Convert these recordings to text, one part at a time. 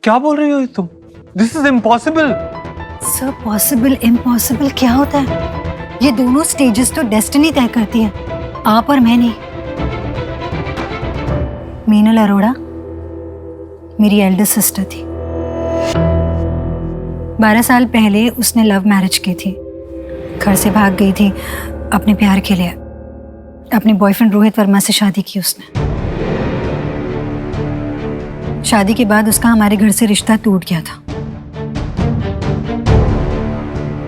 क्या बोल रही हो तुम? This is impossible. Sir, possible impossible क्या होता है? ये दोनों स्टेजेस तो डेस्टिनी तय करती है, आप और मैं नहीं। मीनल अरोड़ा मेरी एल्डर सिस्टर थी। 12 साल पहले उसने लव मैरिज की थी। घर से भाग गई थी अपने प्यार के लिए। अपने बॉयफ्रेंड रोहित वर्मा से शादी की उसने। शादी के बाद उसका हमारे घर से रिश्ता टूट गया था।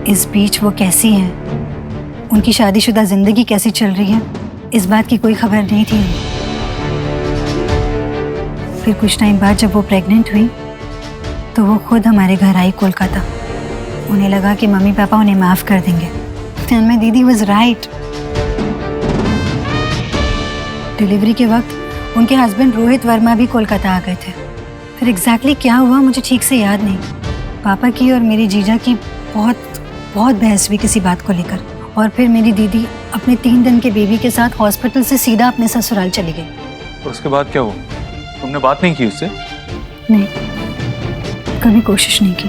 इस बीच वो कैसी है, उनकी शादीशुदा जिंदगी कैसी चल रही है, इस बात की कोई खबर नहीं थी। फिर कुछ टाइम बाद जब वो प्रेग्नेंट हुई तो वो खुद हमारे घर आई कोलकाता। उन्हें लगा कि मम्मी पापा उन्हें माफ कर देंगे। एंड माय दीदी वाज राइट। डिलीवरी के वक्त उनके हस्बैंड रोहित वर्मा भी कोलकाता आ गए थे। फिर एग्जैक्टली क्या हुआ मुझे ठीक से याद नहीं। पापा की और मेरी जीजा की बहुत बहस हुई किसी बात को लेकर, और फिर मेरी दीदी अपने 3 दिन के बेबी के साथ हॉस्पिटल से सीधा अपने ससुराल चली गई। और उसके बाद क्या हुआ? तुमने बात नहीं की उससे? नहीं, कभी कोशिश नहीं की।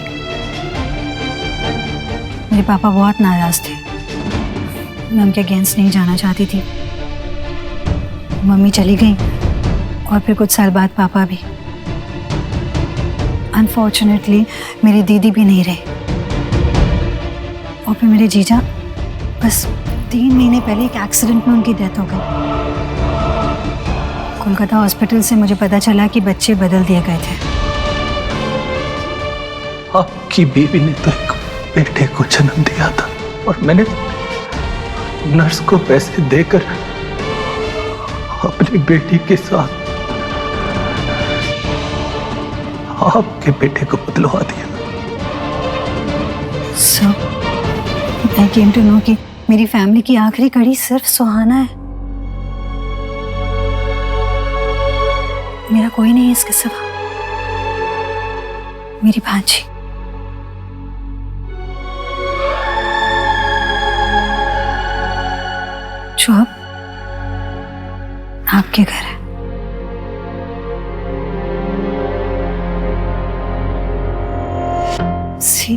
मेरे पापा बहुत नाराज थे। मैं उनके अगेंस्ट नहीं जाना चाहती थी। मम्मी चली गई और फिर कुछ साल बाद पापा भी। अनफॉर्चुनेटली मेरी दीदी भी नहीं रही। और फिर मेरे जीजा, बस 3 महीने पहले एक एक्सीडेंट में उनकी डेथ हो गई। कोलकाता हॉस्पिटल से मुझे पता चला कि बच्चे बदल दिए गए थे। आपकी बीवी ने तो एक बेटे को जन्म दिया था और मैंने नर्स को पैसे देकर अपनी बेटी के साथ आपके बेटे को बदलवा दिया। So, I came to know कि मेरी फैमिली की आखिरी कड़ी सिर्फ सुहाना है। मेरा कोई नहीं है इसके सिवा। मेरी भांजी। जो अब आपके घर है। सी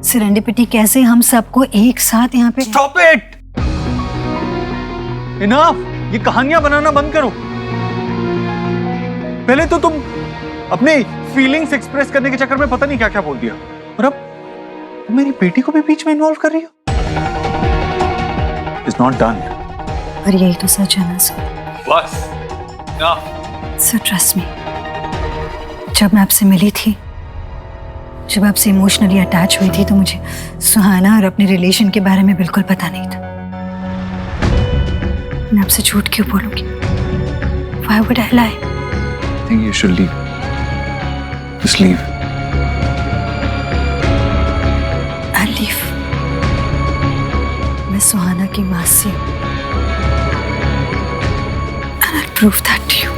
सेरेंडिपिटी कैसे हम सबको एक साथ यहाँ पे। Stop it! इनफ! ये कहानियां बनाना बंद करो। पहले तो तुम अपने फीलिंग्स एक्सप्रेस करने के चक्कर में पता नहीं क्या क्या बोल दिया, और अब तुम मेरी बेटी को भी बीच में इन्वॉल्व कर रही हो। It's not done. और यही तो सच है ना सर। बस ना। सर ट्रस्ट मी, जब मैं आपसे मिली थी, जब आपसे इमोशनली अटैच हुई थी, तो मुझे सुहाना और अपने रिलेशन के बारे में बिल्कुल पता नहीं था। मैं आपसे झूठ क्यों बोलूंगी? Why would I lie? I think you should leave. Just leave. I'll leave. मैं सुहाना की माँ से हूँ। And I'll prove that to you.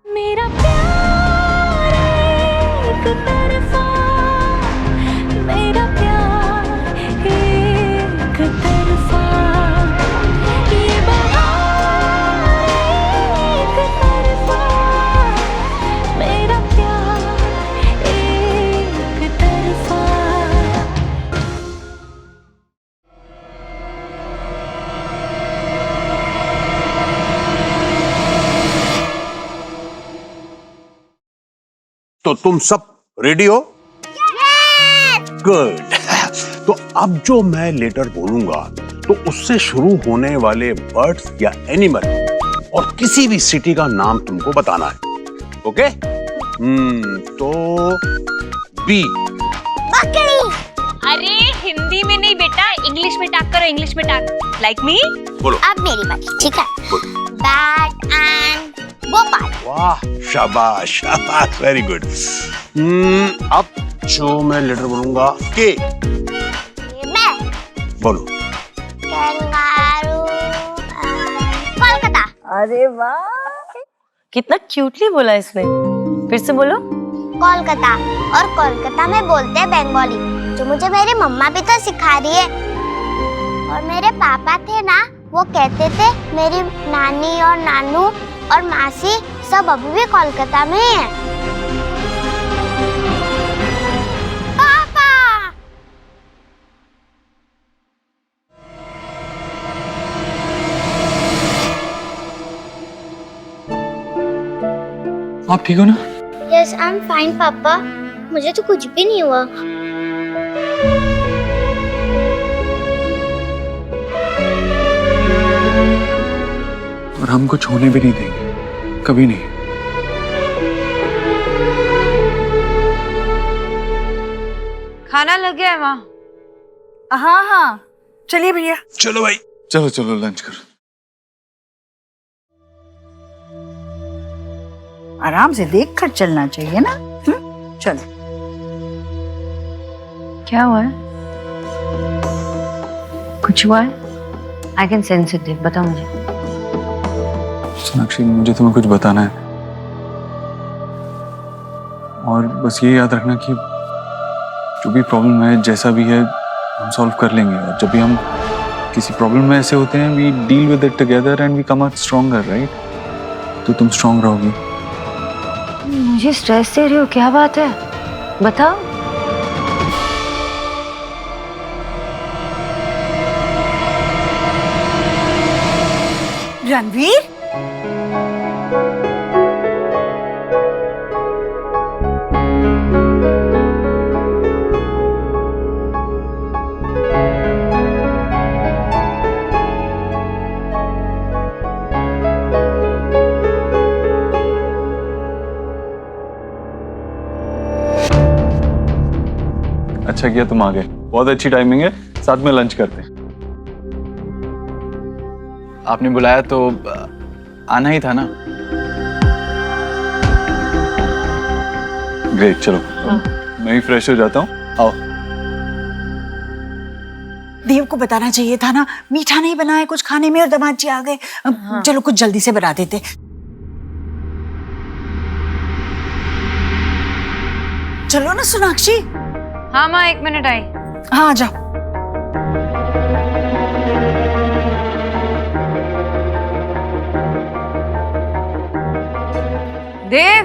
मेरा प्यार एक तरफा, मेरा प्यार एक तरफा, ये बहार एक तरफा, मेरा प्यार एक तरफा। तो तुम सब रेडी हो? गुड। तो अब जो मैं लेटर बोलूंगा तो उससे शुरू होने वाले वर्ड्स या एनिमल और किसी भी सिटी का नाम तुमको बताना है। ओके? तो बी। बकरी। अरे हिंदी में नहीं बेटा, इंग्लिश में टाक करो, इंग्लिश में टाक। Like me? बोलो। अब मेरी बारी, ठीक है? Bat and Gopal. वाह, शाबाश शाबाश, वेरी गुड। अब जो मैं लेटर बोलूंगा के। मैं बोलो। कंगारू। कोलकाता। अरे वाह, कितना क्यूटली बोला इसने। फिर से बोलो। कोलकाता। और कोलकाता में बोलते हैं बंगाली, जो मुझे मेरी मम्मा भी तो सिखा रही है। और मेरे पापा थे ना, वो कहते थे मेरी नानी और नानू और मासी सब अभी भी कोलकाता में ही है। पापा! आप ठीक हो ना? यस, आई एम फाइन पापा। मुझे तो कुछ भी नहीं हुआ। और हम कुछ होने भी नहीं देंगे, कभी नहीं। खाना लग गया है माँ। हाँ हाँ, चलिए भैया। चलो भाई। चलो चलो लंच करो। आराम से देख कर चलना चाहिए ना। चलो। क्या हुआ है? कुछ हुआ है? I can sense it. बताओ मुझे। सोनाक्षी, मुझे तुम्हें कुछ बताना है, और बस ये याद रखना कि जो भी प्रॉब्लम है, जैसा भी है, हम सॉल्व कर लेंगे। और जब भी हम किसी प्रॉब्लम में ऐसे होते हैं, we deal with it together and we come out stronger, right? तो तुम स्ट्रॉन्ग रहोगी। मुझे स्ट्रेस दे रही हो, क्या बात है? बताओ। रणवीर, अच्छा किया तुम आ गए, बहुत अच्छी टाइमिंग है, साथ में लंच करते हैं। आपने बुलाया तो आना ही था ना। ग्रेट, चलो मैं भी फ्रेश हो जाता हूँ। आओ। देव को बताना चाहिए था ना, मीठा नहीं बनाया कुछ खाने में और दामाद जी आ गए। चलो कुछ जल्दी से बना देते। चलो ना सोनाक्षी। हाँ माँ, 1 मिनट आई। हाँ आ जाओ। देव,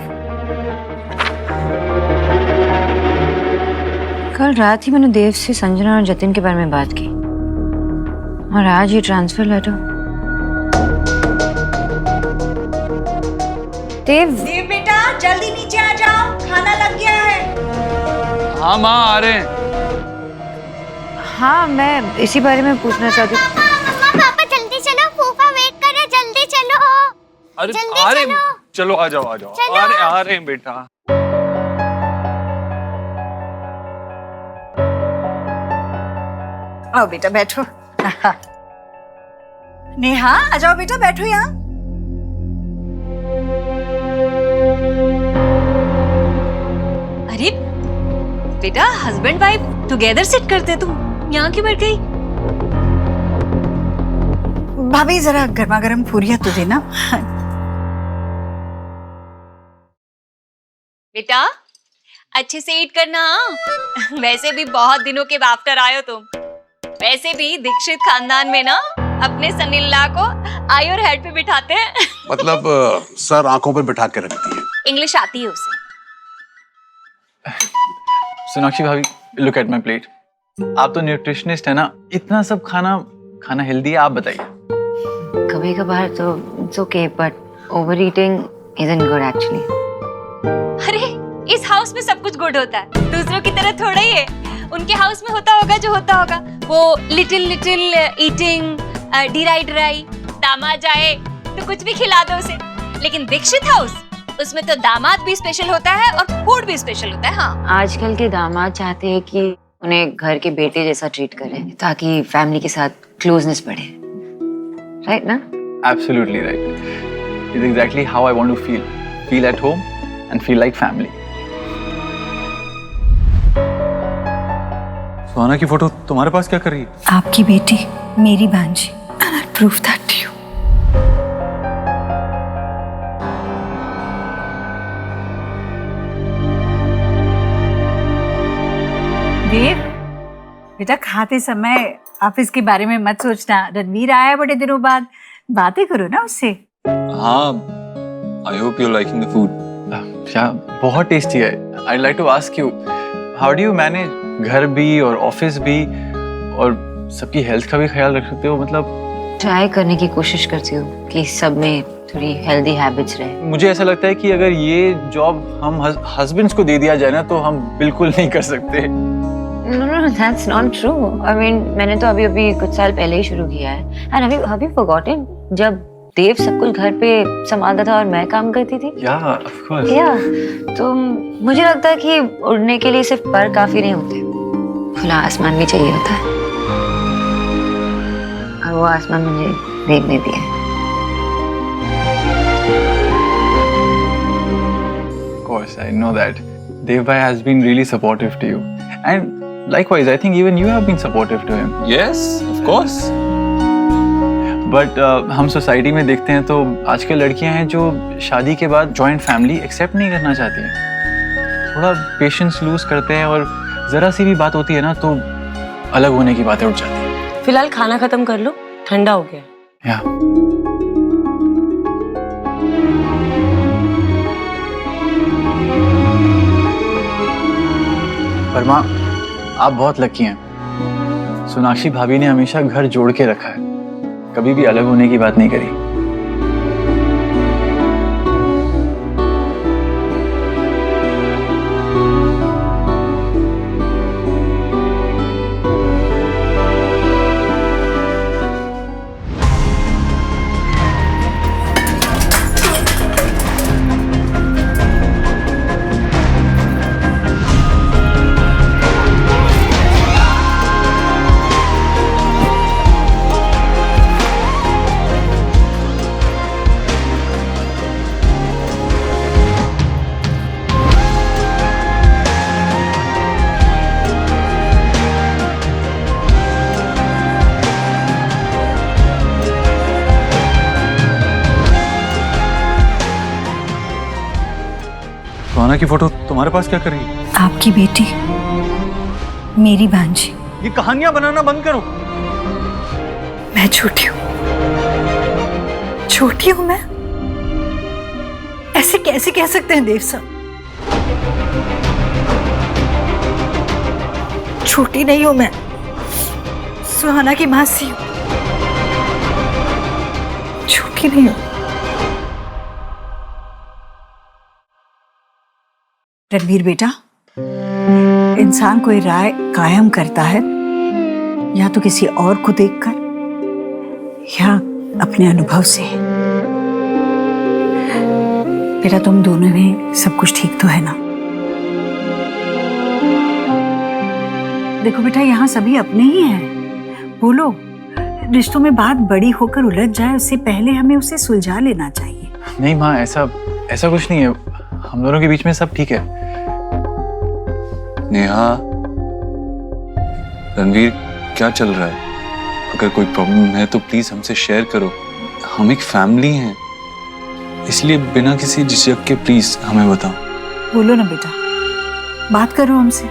कल रात ही मैंने देव से संजना और जतिन के बारे में बात की, और आज ये ट्रांसफर लेटर। देव बेटा जल्दी नीचे आ जाओ, खाना लग गया है। हाँ माँ, आ रहे हैं। हाँ, मैं इसी बारे में पूछना चाहती हूँ। पापा जल्दी चलो, फूफा वेट कर रहे, जल्दी चलो। अरे जल्दी आ रहे चलो। चलो, आ जाओ आ जाओ। चलो। आ रहे हैं बेटा। आओ बेटा बैठो। नेहा आ जाओ बेटा, बैठो यहाँ। अरे बेटा, हस्बैंड वाइफ टुगेदर सिट करते, तुम यहाँ क्यों बैठ गई? भाभी जरा गर्मा गर्म पूरियां तो देना। बेटा अच्छे से ईट करना। हाँ? वैसे भी बहुत दिनों के आफ्टर आए हो तुम। वैसे भी दीक्षित खानदान में ना अपने सनील्ला को आई और हेड पे बिठाते हैं। मतलब सर आंखों पर बिठा के रखती है। इंग्लिश आती है उसे। सोनाक्षी भाभी, लुक एट माय प्लेट। आप तो न्यूट्रिशनिस्ट है ना, इतना सब खाना हेल्दी है, आप बताइए। कभी कभार तो it's okay, but over eating isn't good actually. अरे इस हाउस में सब कुछ गुड होता है, दूसरों की तरह थोड़ा ही है। उनके हाउस में होता होगा जो होता होगा, वो लिटिल ईटिंग, ड्राई। दामाद जाए तो कुछ भी खिला दो उसे। लेकिन दीक्षित हाउस, उसमें तो दामाद भी स्पेशल होता है और फूड भी स्पेशल होता है। हाँ, आजकल के दामाद चाहते हैं कि उन्हें घर के बेटे जैसा ट्रीट करें, ताकि फैमिली के साथ क्लोजनेस बढ़े, राइट ना? Absolutely right. It's exactly how I want to feel. Feel at home and feel like family. सुहाना की फोटो तुम्हारे पास क्या कर रही है? आपकी बेटी मेरी भांजी, and I'll prove that to you. देव बेटा, खाते समय ऑफिस के बारे में मत सोचना। रणवीर आया है बड़े दिनों बाद, बातें करो ना उससे। हाँ, I hope you're liking the food. क्या बहुत टेस्टी है. I'd like to ask you, how do you manage घर भी और ऑफिस भी और सबकी हेल्थ का भी ख्याल रखते हो? मतलब ट्राई करने की कोशिश करती हूँ कि सब में थोड़ी हेल्दी हैबिट्स रहे. मुझे ऐसा लगता है कि अगर ये जॉब हम हस्बैंड्स को दे दिया जाए ना तो हम बिल्कुल नहीं कर सकते. No, that's not true. I mean, मैंने तो अभी कुछ साल पहले ही शुरू किया है. And have you forgotten जब देव सब कुछ घर पे संभालता था और मैं काम करती थी? Yeah, of course. Yeah. तो मुझे लगता है कि उड़ने के लिए सिर्फ पर काफी नहीं होते, खुला आसमान भी चाहिए होता है. और वो आसमान मुझे देखने दिया है. Of course, I know that. Dev bhai has been really supportive to you. And likewise, I think even you have been supportive to him. Yes, of course. But हम सोसाइटी में देखते हैं तो आजकल लड़कियां हैं जो शादी के बाद जॉइंट फैमिली एक्सेप्ट नहीं करना चाहती हैं. थोड़ा पेशेंस लूज करते हैं और जरा सी भी बात होती है ना तो अलग होने की बातें उठ जाती हैं. फिलहाल खाना खत्म कर लो, ठंडा हो गया. या पर माँ, आप बहुत लकी हैं. सोनाक्षी भाभी ने हमेशा घर जोड़ के रखा है, कभी भी अलग होने की बात नहीं करी. सुहाना की फोटो तुम्हारे पास क्या कर रही है? आपकी बेटी, मेरी भांजी. ये कहानियां बनाना बंद करो. मैं छोटी हूँ, छोटी हूँ मैं? ऐसे कैसे कह सकते हैं देव साहब? छोटी नहीं हूँ मैं, सुहाना की मासी हूँ. छोटी नहीं हूँ. रणवीर बेटा, इंसान कोई राय कायम करता है या तो किसी और को देखकर या अपने अनुभव से. बेटा, तुम दोनों में सब कुछ ठीक तो है ना? देखो बेटा, यहाँ सभी अपने ही हैं. बोलो, रिश्तों में बात बड़ी होकर उलझ जाए उससे पहले हमें उसे सुलझा लेना चाहिए. नहीं माँ, ऐसा कुछ नहीं है. हम दोनों के बीच में सब ठीक है. नेहा, रणवीर, क्या चल रहा है? अगर कोई प्रॉब्लम है तो प्लीज हमसे शेयर करो. हम एक फैमिली हैं, इसलिए बिना किसी झिझक के प्लीज हमें बताओ. बोलो ना बेटा, बात करो हमसे.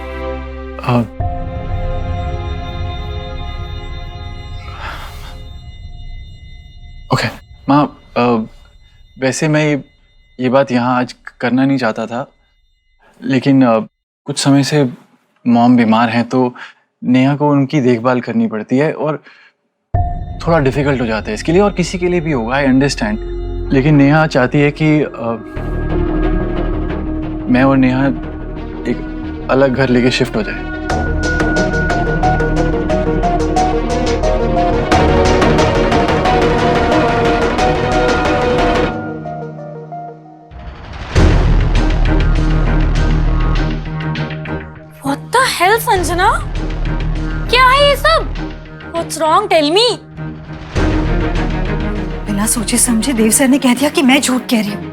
ओके माँ, वैसे मैं ये बात यहाँ आज करना नहीं चाहता था, लेकिन कुछ समय से मॉम बीमार हैं तो नेहा को उनकी देखभाल करनी पड़ती है और थोड़ा डिफिकल्ट हो जाता है इसके लिए, और किसी के लिए भी होगा, आई अंडरस्टैंड. लेकिन नेहा चाहती है कि मैं और नेहा एक अलग घर लेके शिफ्ट हो जाए. हेल संजना, क्या है ये सब? What's wrong? Tell me. बिना सोचे समझे देव सर ने कह दिया कि मैं झूठ कह रही हूँ.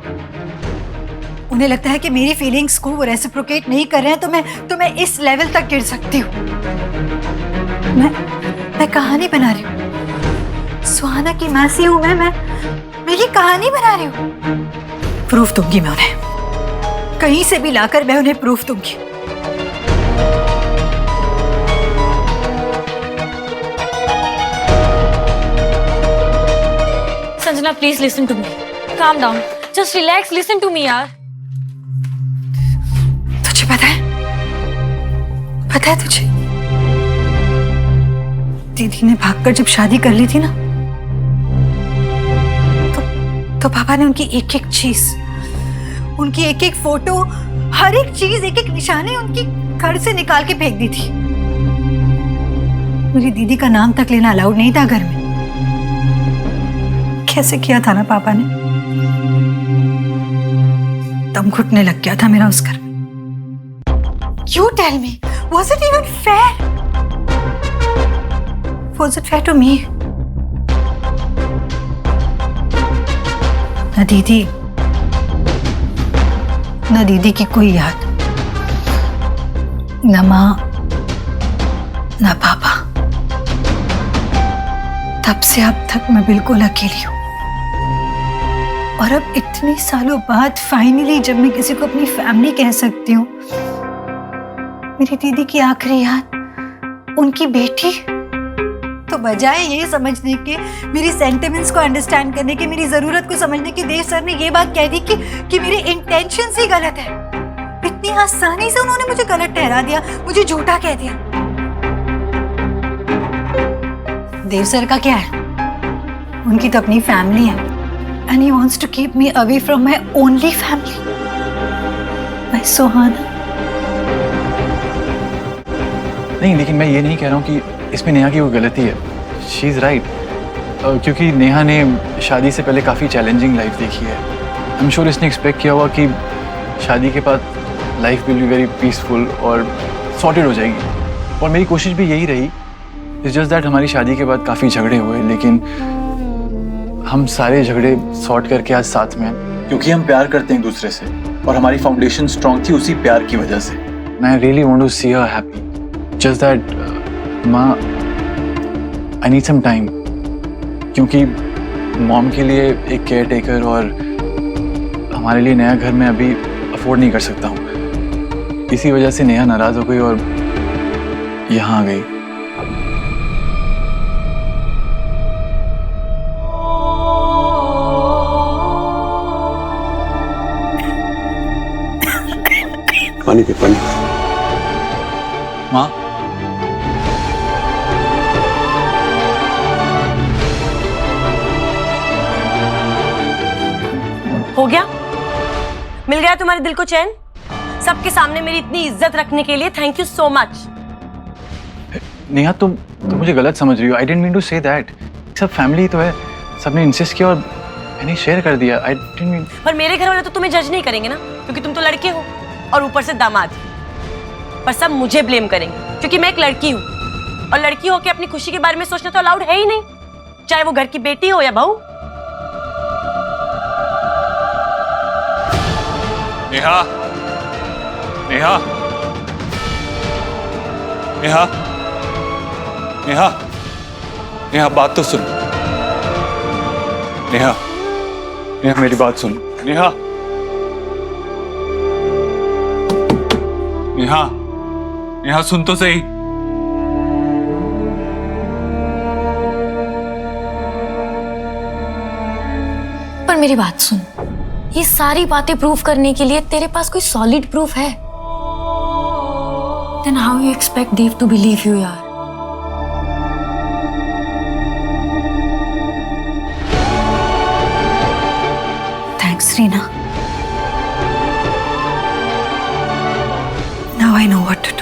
उन्हें लगता है कि मेरी फीलिंग्स को वो रेसिप्रोकेट नहीं कर रहे हैं तो मैं इस लेवल तक गिर सकती हूँ. मैं कहानी बना रही हूँ. सुहाना की मासी हूँ मैं ये कहानी बना रही हूँ. प्रूफ दूंगी मैं उन्हें, कहीं से भी लाकर मैं उन्हें प्रूफ दूंगी. Sanjana, please listen to me. Calm down. Just relax, listen to me यार। तुझे पता है तुझे दीदी ने भागकर जब शादी कर ली थी ना, तो पापा ने उनकी एक एक चीज, उनकी एक एक फोटो, हर एक चीज, एक एक निशानी उनकी घर से निकाल के फेंक दी थी। मेरी दीदी का नाम तक लेना अलाउड नहीं था घर में। कैसे किया था ना पापा ने, दम घुटने लग गया था मेरा उस घर में। You tell me, was it even fair? Was it fair to me? ना दीदी की कोई याद, ना माँ, ना पापा। तब से अब तक मैं बिल्कुल अकेली हूँ। और अब इतने सालों बाद फाइनली जब मैं किसी को अपनी फैमिली कह सकती हूँ, मेरी दीदी की आखिरी याद, उनकी बेटी। तो बजाय ये समझने के, मेरी सेंटिमेंट्स को अंडरस्टैंड करने के, मेरी जरूरत को समझने के, देव सर ने ये बात कह दी कि मेरे इंटेंशंस ही गलत है। इतनी आसानी से उन्होंने मुझे गलत ठहरा दिया, मुझे झूठा कह दिया। देव सर का क्या है, उनकी तो अपनी फैमिली है, and he wants to keep me away from my only family, my Sohana। नहीं, लेकिन मैं ये नहीं कह रहा हूँ कि इसमें नेहा की कोई गलती है। शी इज़ राइट, क्योंकि नेहा ने शादी से पहले काफ़ी चैलेंजिंग लाइफ देखी है। आई एम श्योर इसने एक्सपेक्ट किया हुआ कि शादी के बाद life will be very peaceful और सॉर्टेड हो जाएगी, और मेरी कोशिश भी यही रही। इट्स जस्ट दैट हमारी शादी के बाद काफ़ी झगड़े हुए, लेकिन हम सारे झगड़े सॉर्ट करके आज साथ में हैं, क्योंकि हम प्यार करते हैं एक दूसरे से, और हमारी फाउंडेशन स्ट्रॉन्ग थी उसी प्यार की वजह से। I really want to see her happy, just that माँ, आई नीड सम टाइम, क्योंकि मॉम के लिए एक केयर टेकर और हमारे लिए नया घर मैं अभी अफोर्ड नहीं कर सकता हूँ। इसी वजह से नेहा नाराज हो गई और यहाँ आ गई। पानी पे पानी। माँ, हो गया? मिल गया तुम्हारे दिल को चैन? सबके सामने मेरी इतनी इज्जत रखने के लिए thank you so much. Neha तुम मुझे गलत समझ रही हो। I didn't mean to say that. सब फैमिली तो है, सबने इंसिस्ट किया और मैंने शेयर कर दिया। आई डिडंट मीन। पर मेरे घर वाले तो तुम्हें जज नहीं करेंगे ना, क्योंकि तुम तो लड़के हो और ऊपर से दामाद। पर सब मुझे ब्लेम करेंगे क्योंकि मैं एक लड़की हूँ, और लड़की होकर अपनी खुशी के बारे में सोचना तो अलाउड है ही नहीं, चाहे वो घर की बेटी हो या बहू। नेहा, नेहा, नेहा, नेहा, नेहा, बात तो सुन। नेहा, नेहा मेरी बात सुन। नेहा, नेहा, नेहा सुन तो सही। पर मेरी बात सुन, ये सारी बातें प्रूफ करने के लिए तेरे पास कोई सॉलिड प्रूफ है? Then how you expect Dev to believe you, यार? Thanks, Reena. Now I know what to do.